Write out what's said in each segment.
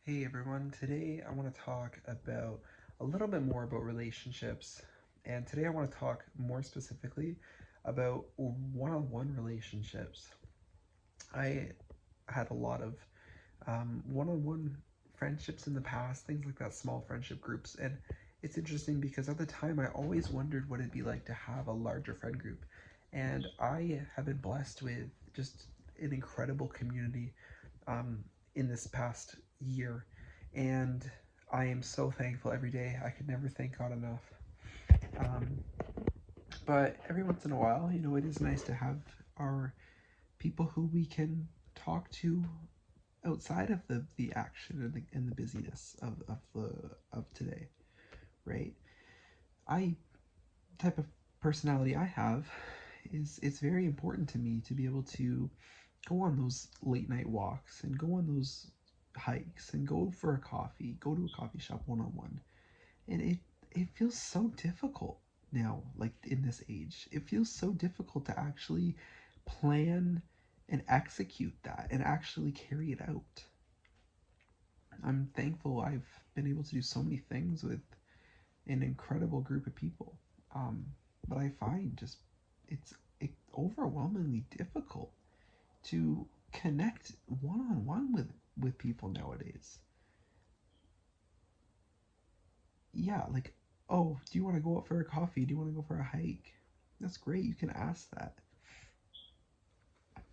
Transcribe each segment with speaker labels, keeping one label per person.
Speaker 1: Hey everyone, today I want to talk about a little bit more about relationships, and today I want to talk more specifically about one-on-one relationships. I had a lot of one-on-one friendships in the past, things like that, small friendship groups, and it's interesting because at the time I always wondered what it'd be like to have a larger friend group, and I have been blessed with just an incredible community um, in this past year, and I am so thankful every day. I could never thank God enough. Um, but every once in a while, it is nice to have our people who we can talk to outside of the action and the busyness of today, right? I type of personality I have is it's very important to me to be able to go on those late night walks and go on those hikes and go for a coffee, go to a coffee shop one on one. And it feels so difficult now, like in this age. It feels so difficult to actually plan and execute that and actually carry it out. I'm thankful I've been able to do so many things with an incredible group of people. Um, but I find just it's overwhelmingly difficult to connect one on one with people nowadays. Yeah, like, oh, do you want to go out for a coffee? Do you want to go for a hike? That's great. You can ask that.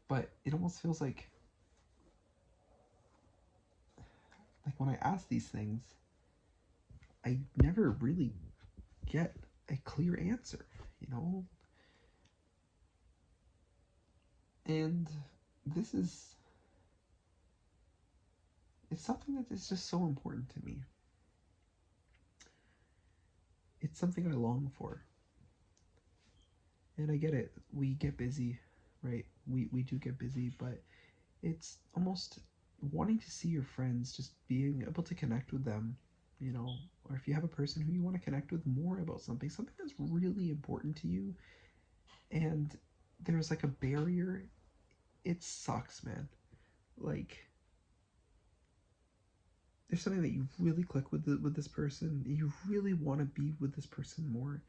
Speaker 1: But it almost feels like when I ask these things, I never really get a clear answer, you know? And this is it's something that is just so important to me. It's something I long for. And I get it. We get busy, right? We do get busy, but it's almost wanting to see your friends, just being able to connect with them, or if you have a person who you want to connect with more about something that's really important to you, and there's like a barrier, it sucks, man. Like, there's something that you really click with this person, you really want to be with this person more,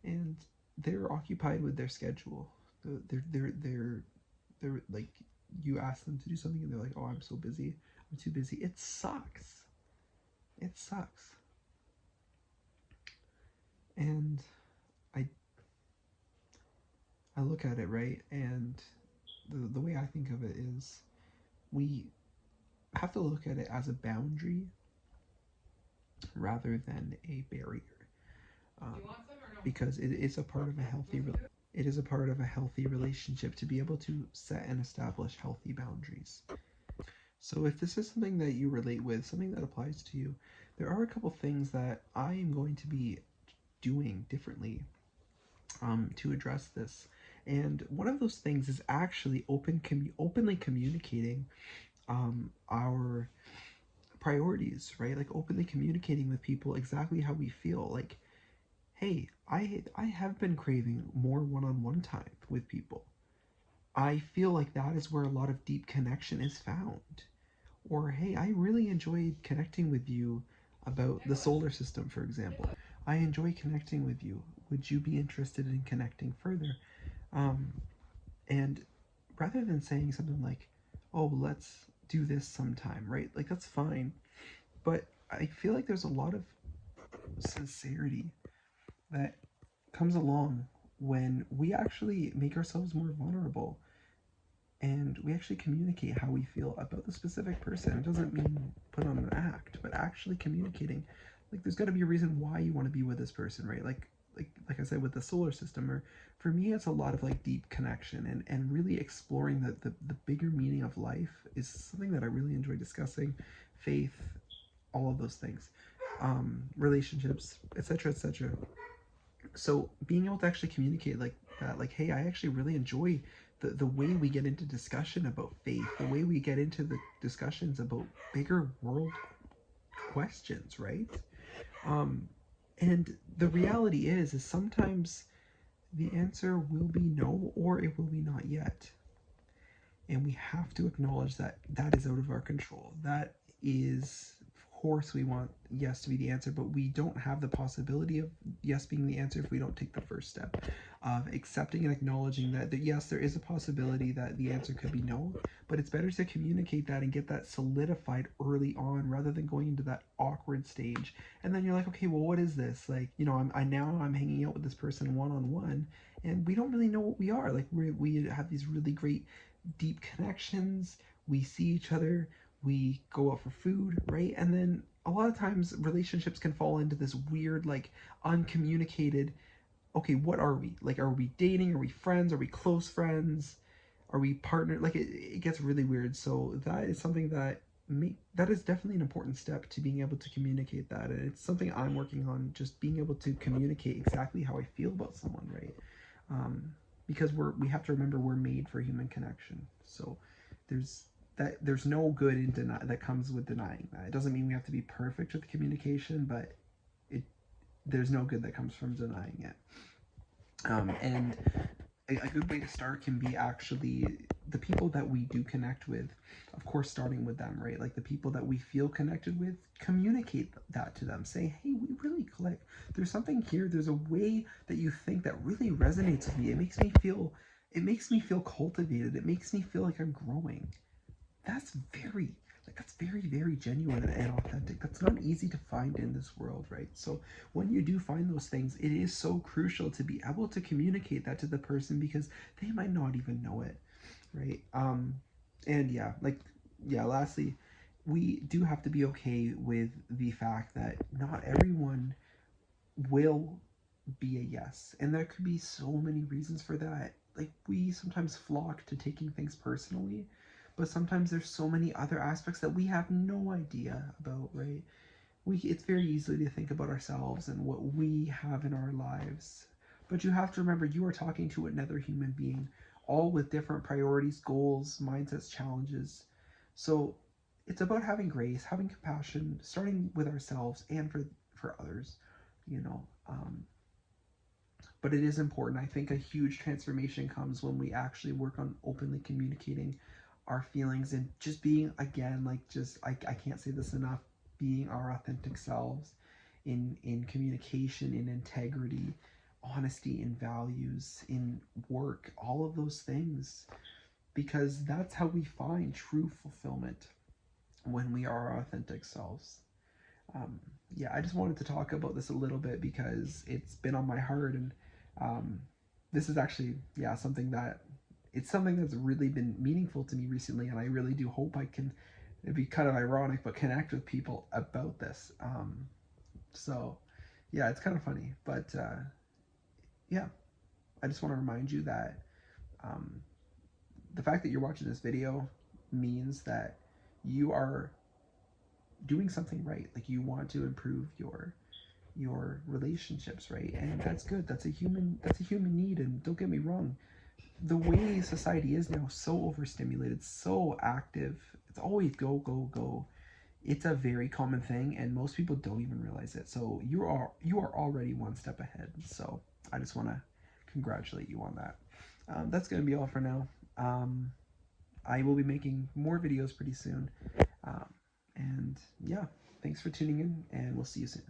Speaker 1: and they're occupied with their schedule. They're like, you ask them to do something and they're like, oh, I'm so busy, I'm too busy. It sucks. It sucks. And I I look at it, right, and the way I think of it is we have to look at it as a boundary rather than a barrier, um, because it is a part of a it is a part of a healthy relationship to be able to set and establish healthy boundaries. So if this is something that you relate with, something that applies to you, there are a couple things that I am going to be doing differently to address this. And one of those things is actually openly communicating our priorities, right? Like openly communicating with people exactly how we feel. Like, hey, I have been craving more one-on-one time with people. I feel like that is where a lot of deep connection is found. Or, hey, I really enjoyed connecting with you about the solar system, for example. I enjoy connecting with you. Would you be interested in connecting further? Um, and rather than saying something like, oh, let's do this sometime, right? Like, that's fine. But I feel like there's a lot of sincerity that comes along when we actually make ourselves more vulnerable and we actually communicate how we feel about the specific person. It doesn't mean put on an act, but actually communicating. Like, there's got to be a reason why you want to be with this person, right? Like I said with the solar system, or for me, it's a lot of like deep connection and really exploring the bigger meaning of life is something that I really enjoy discussing. Faith, all of those things, relationships, etc., etc. So being able to actually communicate like that, like, hey, I actually really enjoy the way we get into discussion about faith, the way we get into the discussions about bigger world questions, right? um and the reality is sometimes the answer will be no, or it will be not yet, and we have to acknowledge that that is out of our control. That is course we want yes to be the answer, but we don't have the possibility of yes being the answer if we don't take the first step of accepting and acknowledging that yes, there is a possibility that the answer could be no, but it's better to communicate that and get that solidified early on rather than going into that awkward stage. And then you're like, okay, well, what is this? Like, you know, I'm hanging out with this person one-on-one, and we don't really know what we are. Like, we have these really great deep connections. We see each other, we go out for food, right? And then a lot of times relationships can fall into this weird, like, uncommunicated, okay, what are we? Like, are we dating? Are we friends? Are we close friends? Are we partner? Like, it gets really weird. So that is something that that is definitely an important step to being able to communicate that. And it's something I'm working on, just being able to communicate exactly how I feel about someone, right? Because we have to remember we're made for human connection. So there's no good in that comes with denying that. It doesn't mean we have to be perfect with communication, but there's no good that comes from denying it. And a good way to start can be actually the people that we do connect with, of course, starting with them, right? Like the people that we feel connected with, communicate that to them. Say, hey, we really click. There's something here. There's a way that you think that really resonates with me. It makes me feel cultivated. It makes me feel like I'm growing. That's very very genuine and authentic. That's not easy to find in this world, right? So when you do find those things, it is so crucial to be able to communicate that to the person because they might not even know it, right? Lastly, we do have to be okay with the fact that not everyone will be a yes, and there could be so many reasons for that. Like, we sometimes flock to taking things personally, but sometimes there's so many other aspects that we have no idea about, right? It's very easy to think about ourselves and what we have in our lives, but you have to remember you are talking to another human being, all with different priorities, goals, mindsets, challenges. So it's about having grace, having compassion, starting with ourselves and for others, you know. But it is important. I think a huge transformation comes when we actually work on openly communicating our feelings and just being, again, like, just I can't say this enough, being our authentic selves in communication, in integrity, honesty, in values, in work, all of those things, because that's how we find true fulfillment, when we are our authentic selves. um, I just wanted to talk about this a little bit because it's been on my heart, and um, this is actually something that's really been meaningful to me recently, and I really do hope I can. It'd be kind of ironic, but connect with people about this. So it's kind of funny, but I just want to remind you that um, the fact that you're watching this video means that you are doing something right. Like, you want to improve your relationships, right? And that's good. That's a human need. And don't get me wrong, the way society is now, so overstimulated, so active, it's always go go go. It's a very common thing, and most people don't even realize it. So you are already one step ahead. So I just want to congratulate you on that. That's going to be all for now. I will be making more videos pretty soon. Um, and thanks for tuning in, and we'll see you soon.